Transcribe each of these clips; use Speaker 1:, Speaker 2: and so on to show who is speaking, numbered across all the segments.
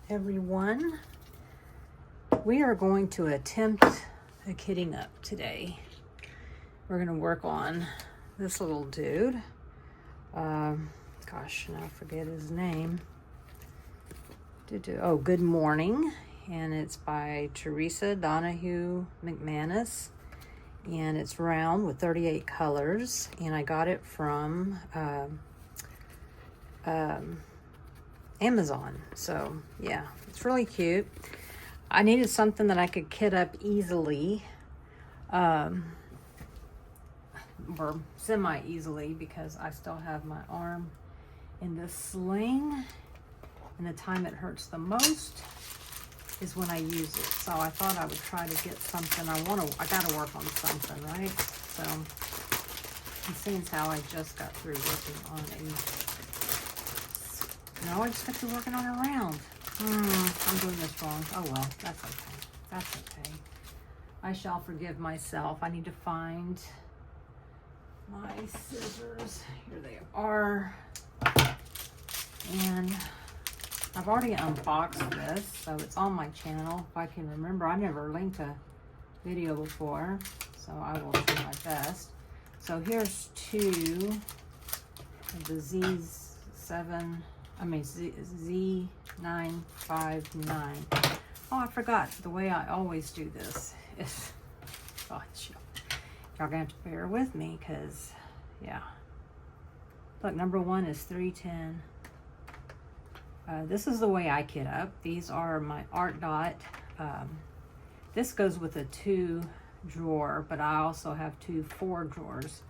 Speaker 1: everyone. We are going to attempt a kitting up today. We're going to work on this little dude. Gosh, now I forget his name. Oh, Good Morning. And it's by Teresa Donahue McManus. And it's round with 38 colors. And I got it from Amazon. So yeah, it's really cute. I needed something that I could kit up easily, or semi-easily, because I still have my arm in this sling, and the time it hurts the most is when I use it. So I thought I would try to get something. I gotta work on something, right? So, and seeing as how I just got through working on no, I just got through working on a round. I'm doing this wrong. Oh well, that's okay. That's okay. I shall forgive myself. I need to find my scissors. Here they are. And I've already unboxed this, so it's on my channel. If I can remember, I never linked a video before, so I will do my best. So here's two of the Z959. Oh, I forgot. The way I always do this is, y'all gonna have to bear with me, because, yeah. Look, number one is 310. This is the way I kit up. These are my Art Dot. This goes with a 2 drawer, but I also have 2 4 drawers.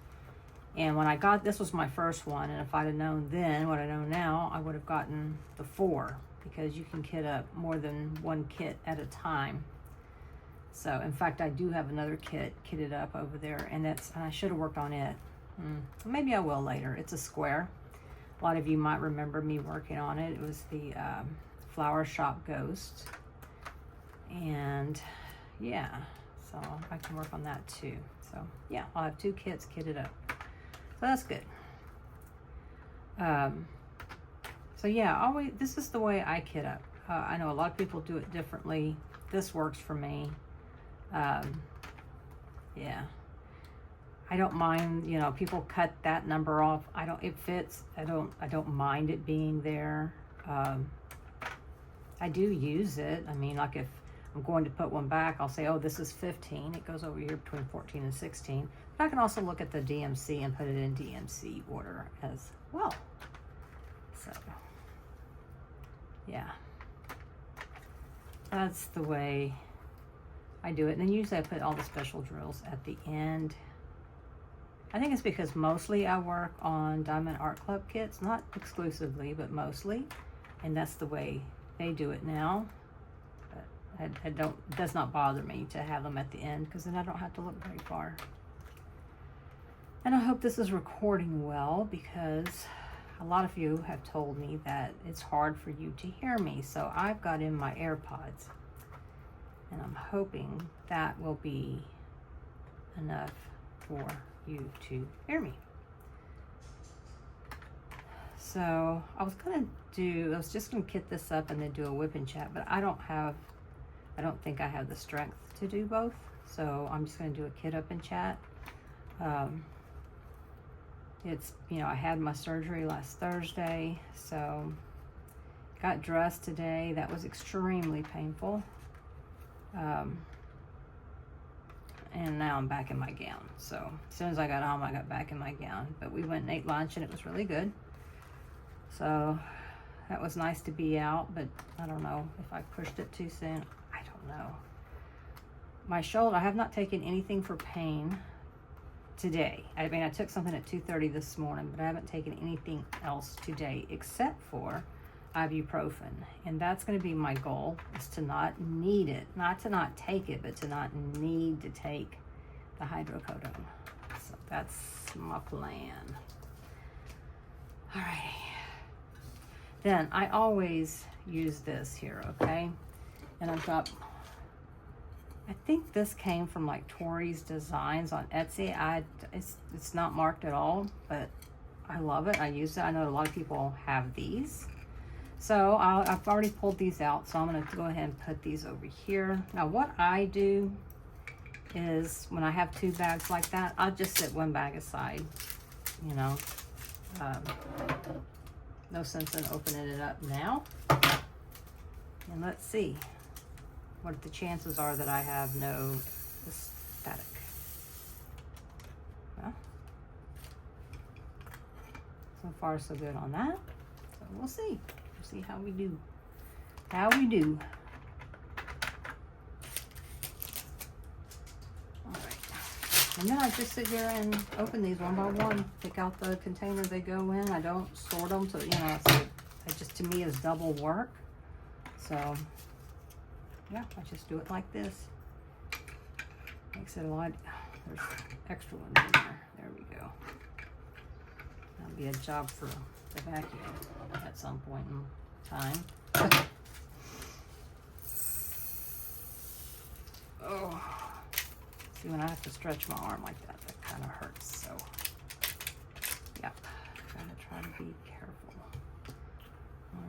Speaker 1: And when I got, this was my first one, and if I'd have known then what I know now, I would have gotten the 4, because you can kit up more than one kit at a time. So, in fact, I do have another kit kitted up over there, and I should have worked on it. Maybe I will later. It's a square. A lot of you might remember me working on it. It was the Flower Shop Ghost. And, yeah, so I can work on that too. So, yeah, I'll have 2 kits kitted up. So that's good. So yeah, this is the way I kit up. I know a lot of people do it differently. This works for me. Yeah. I don't mind, people cut that number off. It fits. I don't mind it being there. I do use it. I mean, like if I'm going to put one back, I'll say, oh, this is 15. It goes over here between 14 and 16. But I can also look at the DMC and put it in DMC order as well. So, yeah. That's the way I do it. And then usually I put all the special drills at the end. I think it's because mostly I work on Diamond Art Club kits. Not exclusively, but mostly. And that's the way they do it now. But it does not bother me to have them at the end, because then I don't have to look very far. And I hope this is recording well, because a lot of you have told me that it's hard for you to hear me. So I've got in my AirPods, and I'm hoping that will be enough for you to hear me. So I was just gonna kit this up and then do a whip and chat, but I don't think I have the strength to do both. So I'm just gonna do a kit up and chat. I had my surgery last Thursday, so got dressed today. That was extremely painful. And now I'm back in my gown. So as soon as I got home, I got back in my gown. But we went and ate lunch, and it was really good. So that was nice to be out, but I don't know if I pushed it too soon. I don't know. My shoulder, I have not taken anything for pain today. I mean, I took something at 2:30 this morning, but I haven't taken anything else today except for ibuprofen. And that's going to be my goal, is to not need it. Not to not take it, but to not need to take the hydrocodone. So that's my plan. All right. Then I always use this here, okay? And I've got, I think this came from like Tori's Designs on Etsy. It's not marked at all, but I love it. I use it. I know a lot of people have these. So I've already pulled these out, so I'm going to go ahead and put these over here. Now what I do is when I have 2 bags like that, I'll just set 1 bag aside, you know. No sense in opening it up now. And let's see what the chances are that I have no static. Well, so far so good on that. So we'll see. We'll see how we do. How we do. And then I just sit here and open these one by one, pick out the container they go in. I don't sort them, so, you know, it just to me is double work. So, yeah, I just do it like this. Makes it a lot, there's extra ones in there. There we go. That'll be a job for the vacuum at some point in time. Oh. See, when I have to stretch my arm like that, that kind of hurts. So, yeah, gotta try to be careful.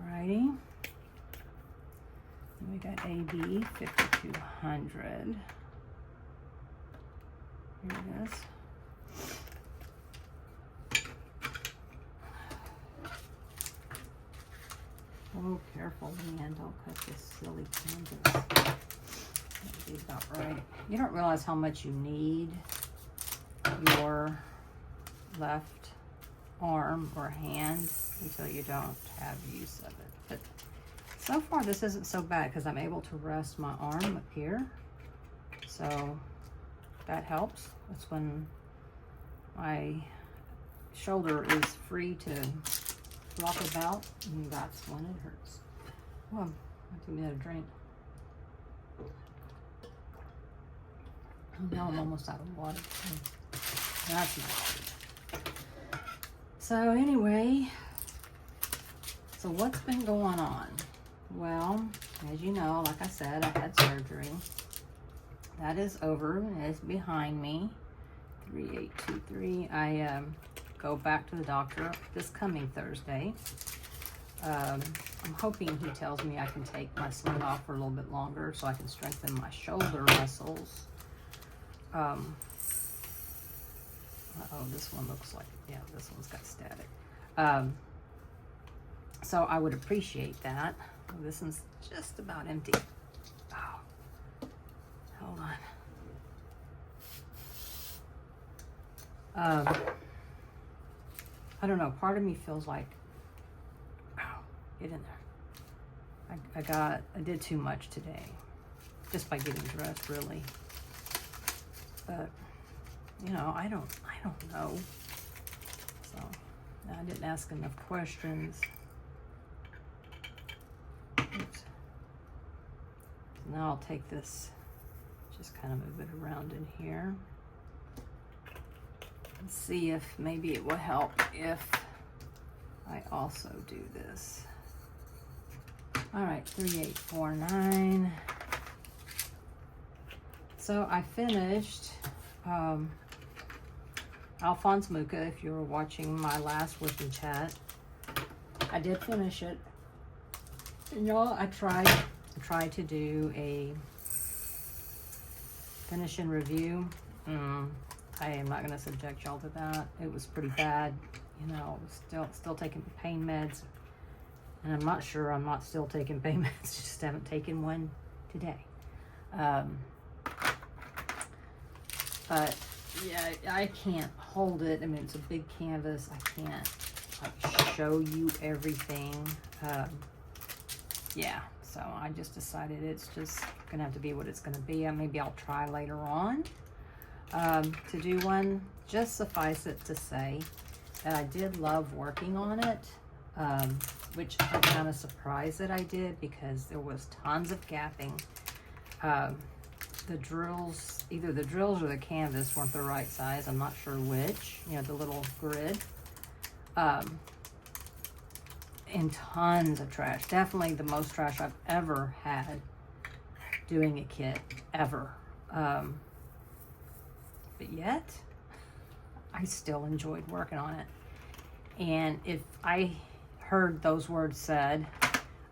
Speaker 1: Alrighty. Then we got AB 5200. Here it is. Oh, careful, man! Don't cut this silly canvas. That'd be about right. You don't realize how much you need your left arm or hand until you don't have use of it. But so far this isn't so bad because I'm able to rest my arm up here. So that helps. That's when my shoulder is free to flop about, and that's when it hurts. Oh, I think we had a drink. Now I'm almost out of water. That's not good. So anyway, so what's been going on? Well, as you know, like I said, I had surgery. That is over. It's behind me. 3823. I go back to the doctor this coming Thursday. I'm hoping he tells me I can take my sling off for a little bit longer so I can strengthen my shoulder muscles. Oh, this one looks like, yeah, this one's got static. So I would appreciate that. This one's just about empty. Oh, hold on. I don't know, part of me feels like, oh, get in there. I did too much today, just by getting dressed, really. But, you know, I don't know. So, I didn't ask enough questions. Oops. So now I'll take this, just kind of move it around in here. And see if maybe it will help if I also do this. All right, 3849. So I finished Alphonse Mucha, if you were watching my last Wiccan chat. I did finish it. And y'all, I tried to do a finish and review. I am not going to subject y'all to that. It was pretty bad. You know, still taking pain meds. And I'm not sure I'm not still taking pain meds. Just haven't taken one today. But yeah, I can't hold it. I mean, it's a big canvas. I can't like show you everything. Yeah, so I just decided it's just gonna have to be what it's gonna be. And maybe I'll try later on to do one. Just suffice it to say that I did love working on it, which I'm kind of surprised that I did because there was tons of gapping. The drills, either the drills or the canvas weren't the right size. I'm not sure which, you know, the little grid. And tons of trash. Definitely the most trash I've ever had doing a kit, ever. But yet, I still enjoyed working on it. And if I heard those words said,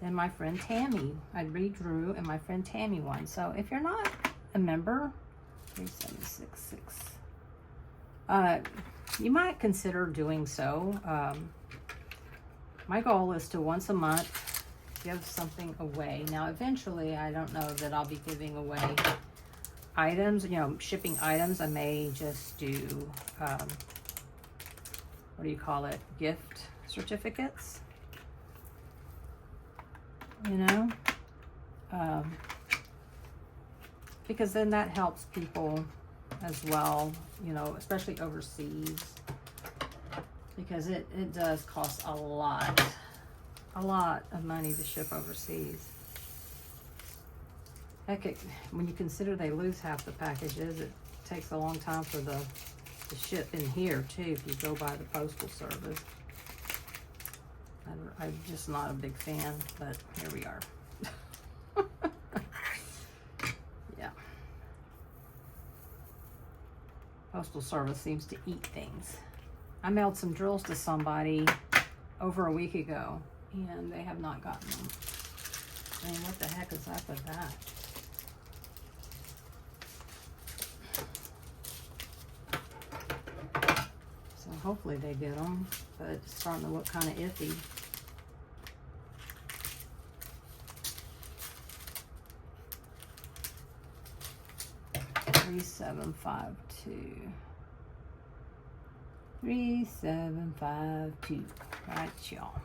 Speaker 1: then my friend Tammy, I redrew, and my friend Tammy won. So if you're not a member, 3766, you might consider doing so. My goal is to once a month give something away. Now, eventually, I don't know that I'll be giving away items, you know, shipping items. I may just do, what do you call it? Gift certificates, you know, because then that helps people as well, you know, especially overseas, because it does cost a lot of money to ship overseas. Heck, when you consider they lose half the packages, it takes a long time for the ship in here too, if you go by the postal service. I'm just not a big fan, but here we are. Yeah. Postal service seems to eat things. I mailed some drills to somebody over a week ago, and they have not gotten them. I mean, what the heck is up with that? So hopefully they get them, but it's starting to look kind of iffy. Three, 3752. Right, y'all.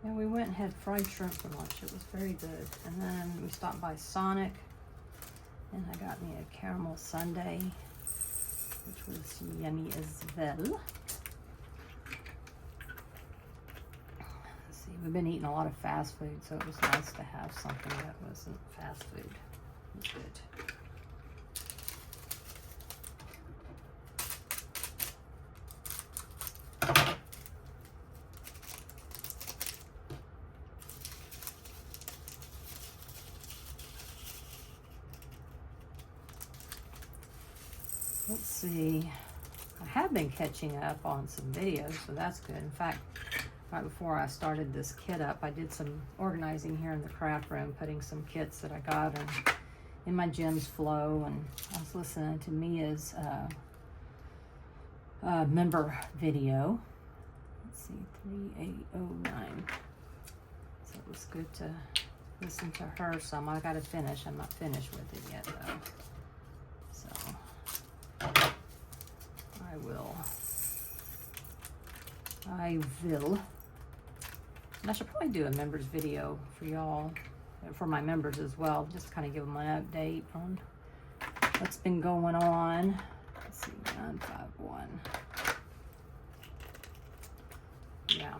Speaker 1: And we went and had fried shrimp for lunch. It was very good. And then we stopped by Sonic, and I got me a caramel sundae, which was yummy as well. Let's see, we've been eating a lot of fast food, so it was nice to have something that wasn't fast food. It was good. Let's see, I have been catching up on some videos, so that's good. In fact, right before I started this kit up, I did some organizing here in the craft room, putting some kits that I got in my gems flow, and I was listening to Mia's member video. Let's see, 3809. So it was good to listen to her some. I gotta finish. I'm not finished with it yet, though. So I will. And I should probably do a members video for y'all, for my members as well, just to kind of give them an update on what's been going on. Let's see, 951. Yeah.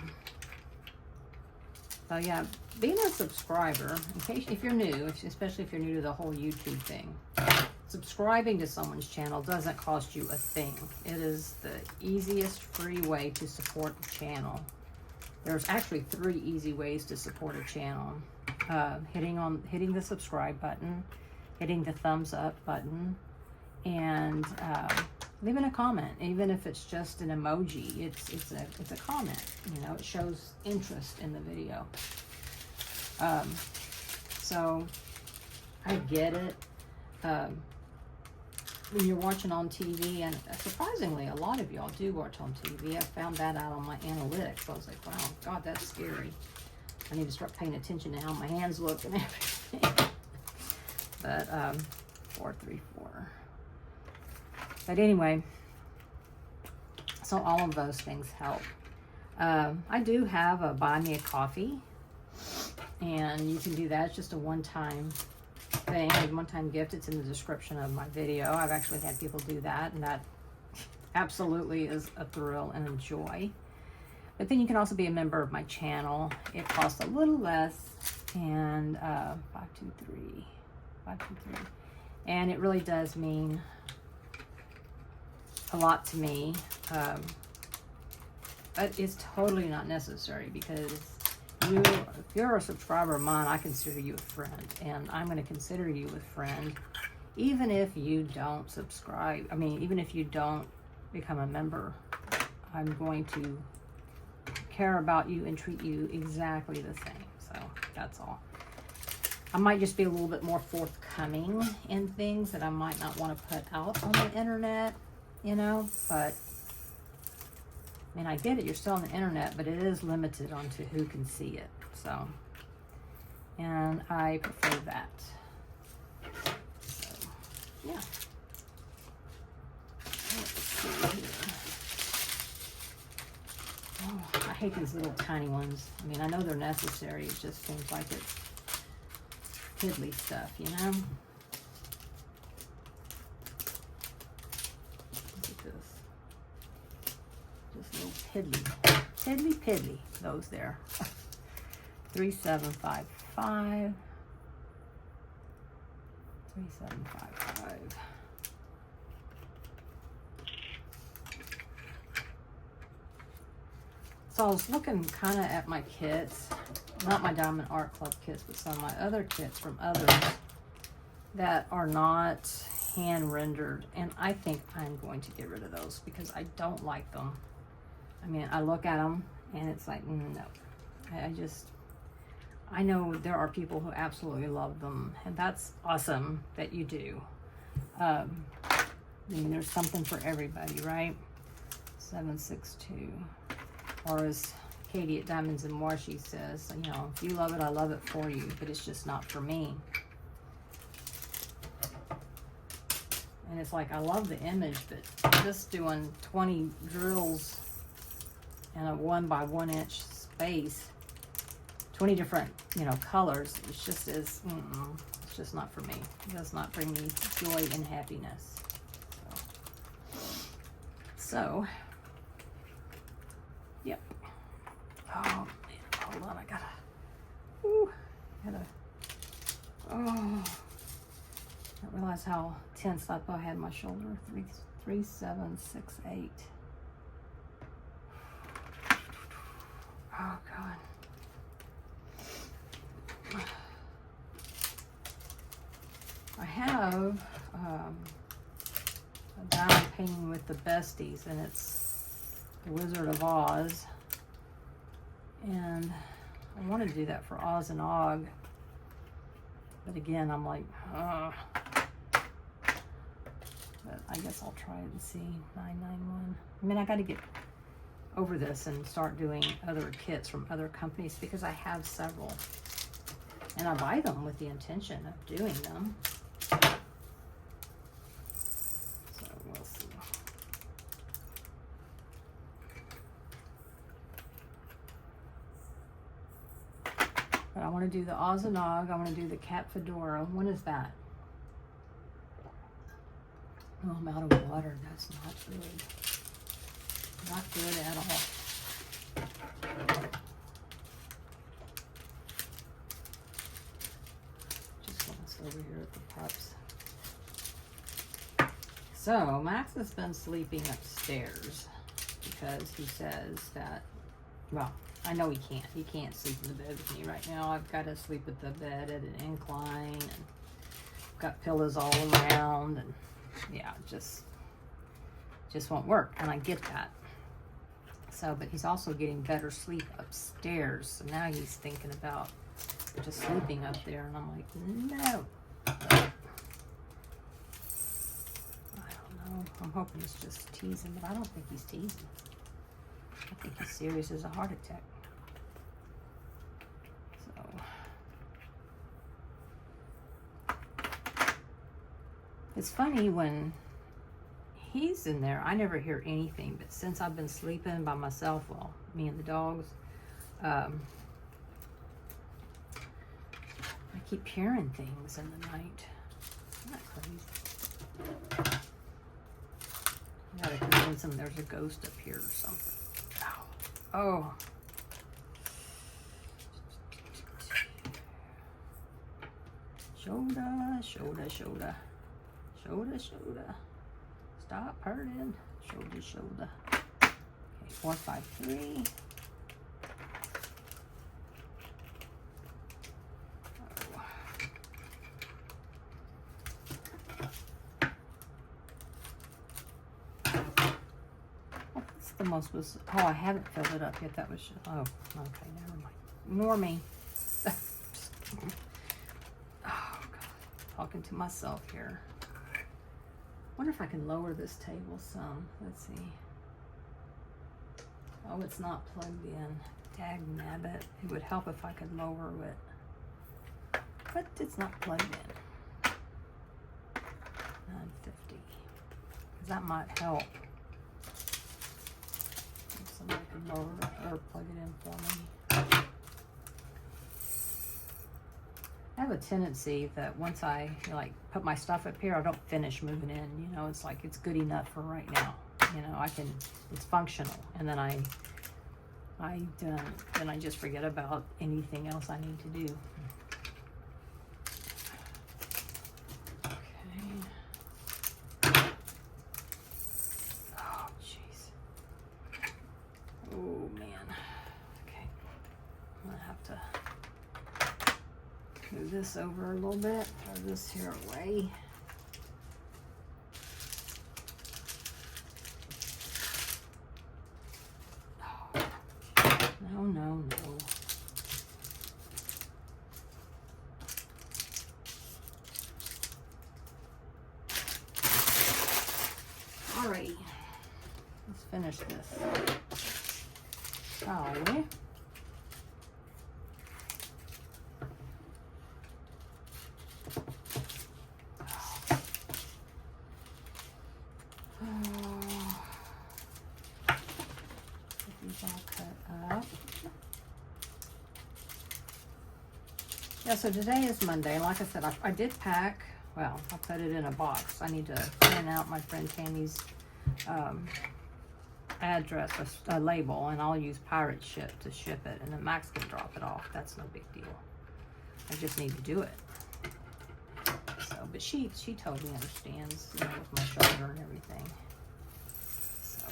Speaker 1: So yeah, being a subscriber, in case if you're new, especially if you're new to the whole YouTube thing, subscribing to someone's channel doesn't cost you a thing. It is the easiest free way to support the channel. There's actually 3 easy ways to support a channel. Hitting the subscribe button, hitting the thumbs up button, and leaving a comment. Even if it's just an emoji, it's a comment. You know, it shows interest in the video. So I get it. When you're watching on TV, and surprisingly, a lot of y'all do watch on TV. I found that out on my analytics. I was like, wow, God, that's scary. I need to start paying attention to how my hands look and everything. But 434. But anyway, so all of those things help. I do have a buy me a coffee, and you can do that. It's just a one-time thing, a one-time gift. It's in the description of my video. I've actually had people do that, and that absolutely is a thrill and a joy. But then you can also be a member of my channel. It costs a little less, and 523, and it really does mean a lot to me. But it's totally not necessary, because if you're a subscriber of mine, I consider you a friend, and I'm going to consider you a friend, even if you don't subscribe. I mean, even if you don't become a member, I'm going to care about you and treat you exactly the same. So that's all. I might just be a little bit more forthcoming in things that I might not want to put out on the internet, you know, but I mean, I get it, you're still on the internet, but it is limited onto who can see it. So, and I prefer that. So, yeah. Let's see here. Oh, I hate these little tiny ones. I mean, I know they're necessary. It just seems like it's piddly stuff, you know? Look at this. Just little piddly, those there. 3755. 3755. So I was looking kind of at my kits, not my Diamond Art Club kits, but some of my other kits from others that are not hand rendered, and I think I'm going to get rid of those because I don't like them. I mean, I look at them and it's like, no. I know there are people who absolutely love them, and that's awesome that you do. I mean, there's something for everybody, right? 762. Or as Katie at Diamonds and More, she says, you know, if you love it, I love it for you, but it's just not for me. And it's like, I love the image, but just doing 20 drills in a 1 by 1 inch space, 20 different, you know, colors, it's just is, it's just not for me. It does not bring me joy and happiness. So yep. Oh man, hold on, I I realize how tense I thought I had my shoulder. 3768. Oh God. I have a diamond painting with the besties, and it's the Wizard of Oz. And I want to do that for Oz and Og. But again, I'm like, ugh. But I guess I'll try it and see. 991. I mean, I got to get over this and start doing other kits from other companies because I have several. And I buy them with the intention of doing them. So we'll see. But I want to do the Oz and Og. I want to do the Cat Fedora. When is that? Oh, I'm out of water. That's not good. Not good at all. Just glance over here at the pups. So, Max has been sleeping upstairs because he says that, well, I know he can't. He can't sleep in the bed with me right now. I've got to sleep at the bed at an incline, and got pillows all around, and yeah, just won't work, and I get that. So, but he's also getting better sleep upstairs, so now he's thinking about just sleeping up there, and I'm like, no. I don't know. I'm hoping he's just teasing, but I don't think he's teasing. I think he's serious as a heart attack. So it's funny when he's in there, I never hear anything, but since I've been sleeping by myself, well, me and the dogs, I keep hearing things in the night. Isn't that crazy? I gotta convince him there's a ghost up here or something. Ow. Oh. Shoulder, shoulder, shoulder. Shoulder, shoulder. Stop hurting. Shoulder, shoulder. Okay, 453. almost was, oh, I haven't filled it up yet. That was, oh, okay, never mind. Ignore me. Oh, God. Talking to myself here. Wonder if I can lower this table some. Let's see. Oh, it's not plugged in. Dag nabbit. It would help if I could lower it. But it's not plugged in. 950. Because that might help. If somebody could lower it or plug it in for me. I have a tendency that once I like put my stuff up here, I don't finish moving in. You know, it's like it's good enough for right now. You know, it's functional, and then I just forget about anything else I need to do. Okay. Oh, jeez. Oh man. Okay. I'm gonna have to move this over a little bit, throw this here away. Oh, no, no, no. Alrighty, let's finish this. Shall we? Yeah, so today is Monday. Like I said, I did pack. Well, I put it in a box. I need to print out my friend Tammy's address, a label, and I'll use Pirate Ship to ship it, and then Max can drop it off. That's no big deal. I just need to do it. So, but she totally understands, you know, with my shoulder and everything. So,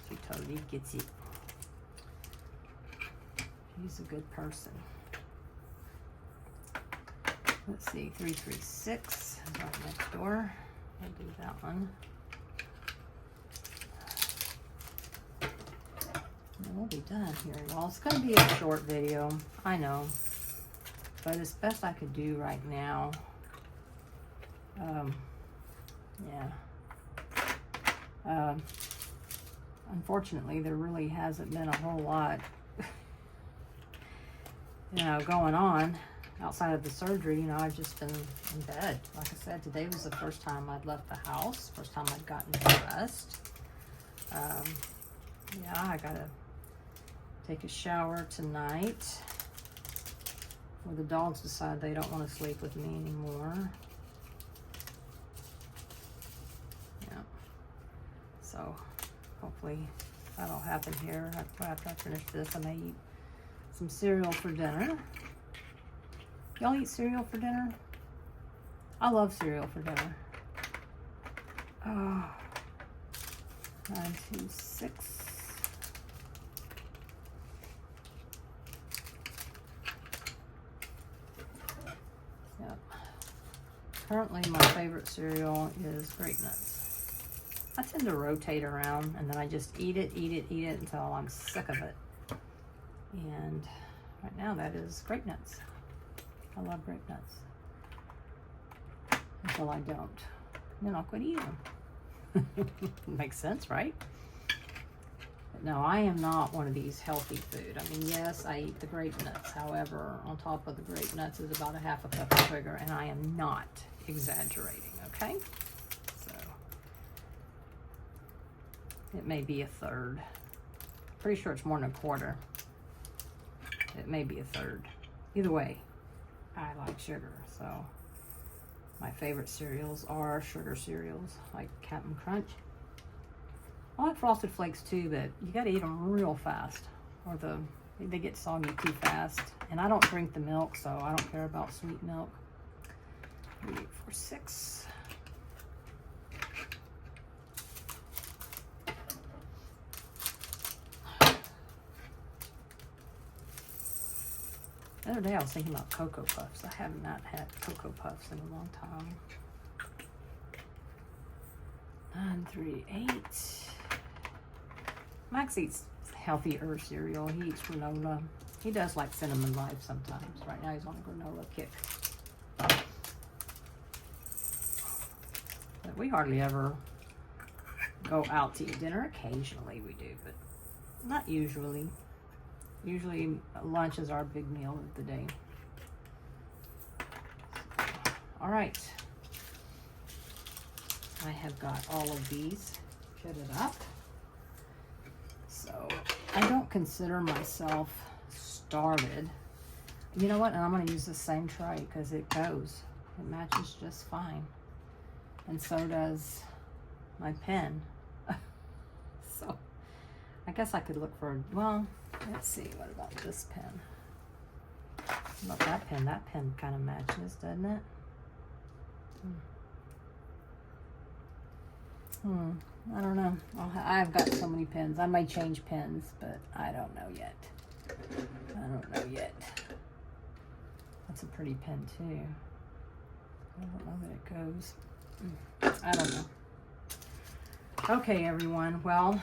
Speaker 1: she totally gets it. She's a good person. Let's see, 336 is right next door. I'll do that one. And we'll be done here, y'all. It's going to be a short video, I know, but it's best I could do right now. Unfortunately, there really hasn't been a whole lot, you know, going on. Outside of the surgery, you know, I've just been in bed. Like I said, today was the first time I'd left the house, first time I'd gotten dressed. Yeah, I gotta take a shower tonight. Well, the dogs decide they don't want to sleep with me anymore. Yeah. So, hopefully that'll happen here. After I finish this, I may eat some cereal for dinner. Y'all eat cereal for dinner? I love cereal for dinner. Oh, 926. Yep. Currently, my favorite cereal is Grape Nuts. I tend to rotate around, and then I just eat it until I'm sick of it. And right now, that is Grape Nuts. I love Grape Nuts. Until I don't. Then I'll quit eating them. Makes sense, right? But no, I am not one of these healthy food. I mean, yes, I eat the Grape Nuts. However, on top of the Grape Nuts is about a half a cup of sugar, and I am not exaggerating, okay? So, it may be a third. Pretty sure it's more than a quarter. It may be a third. Either way, I like sugar, so my favorite cereals are sugar cereals, like Captain Crunch. I like Frosted Flakes too, but you gotta eat them real fast, or they get soggy too fast. And I don't drink the milk, so I don't care about sweet milk. 3846. The other day I was thinking about Cocoa Puffs. I have not had Cocoa Puffs in a long time. 938. Max eats healthier cereal. He eats granola. He does like Cinnamon Life sometimes. Right now he's on a granola kick. But we hardly ever go out to eat dinner. Occasionally we do, but not usually. Usually lunch is our big meal of the day. All right. I have got all of these kitted up. So I don't consider myself started. You know what? And I'm going to use the same tray because it goes. It matches just fine. And so does my pen. So I guess I could look for, well, let's see. What about this pen? What about that pen? That pen kind of matches, doesn't it? I don't know. I've got so many pens. I may change pens, but I don't know yet. That's a pretty pen too. I don't know that it goes. I don't know. Okay, everyone. Well,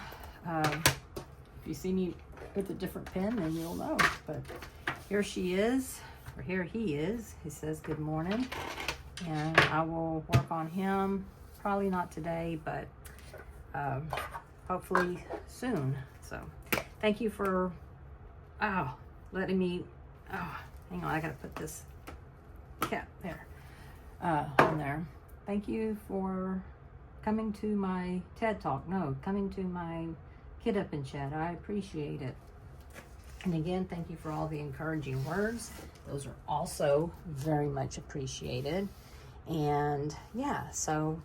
Speaker 1: if you see me with a different pen, then you'll know. But here she is, or here he is. He says good morning, and I will work on him. Probably not today, but hopefully soon. So thank you for letting me, hang on, I gotta put this cap there on there. Thank you for coming to my TED Talk. No, coming to my Kid Up and Chat. I appreciate it. And again, thank you for all the encouraging words. Those are also very much appreciated. And yeah, so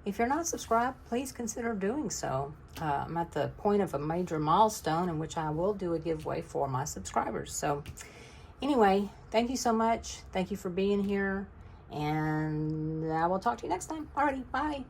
Speaker 1: if you're not subscribed, please consider doing so. I'm at the point of a major milestone in which I will do a giveaway for my subscribers. So anyway, thank you so much. Thank you for being here. And I will talk to you next time. Alrighty, bye.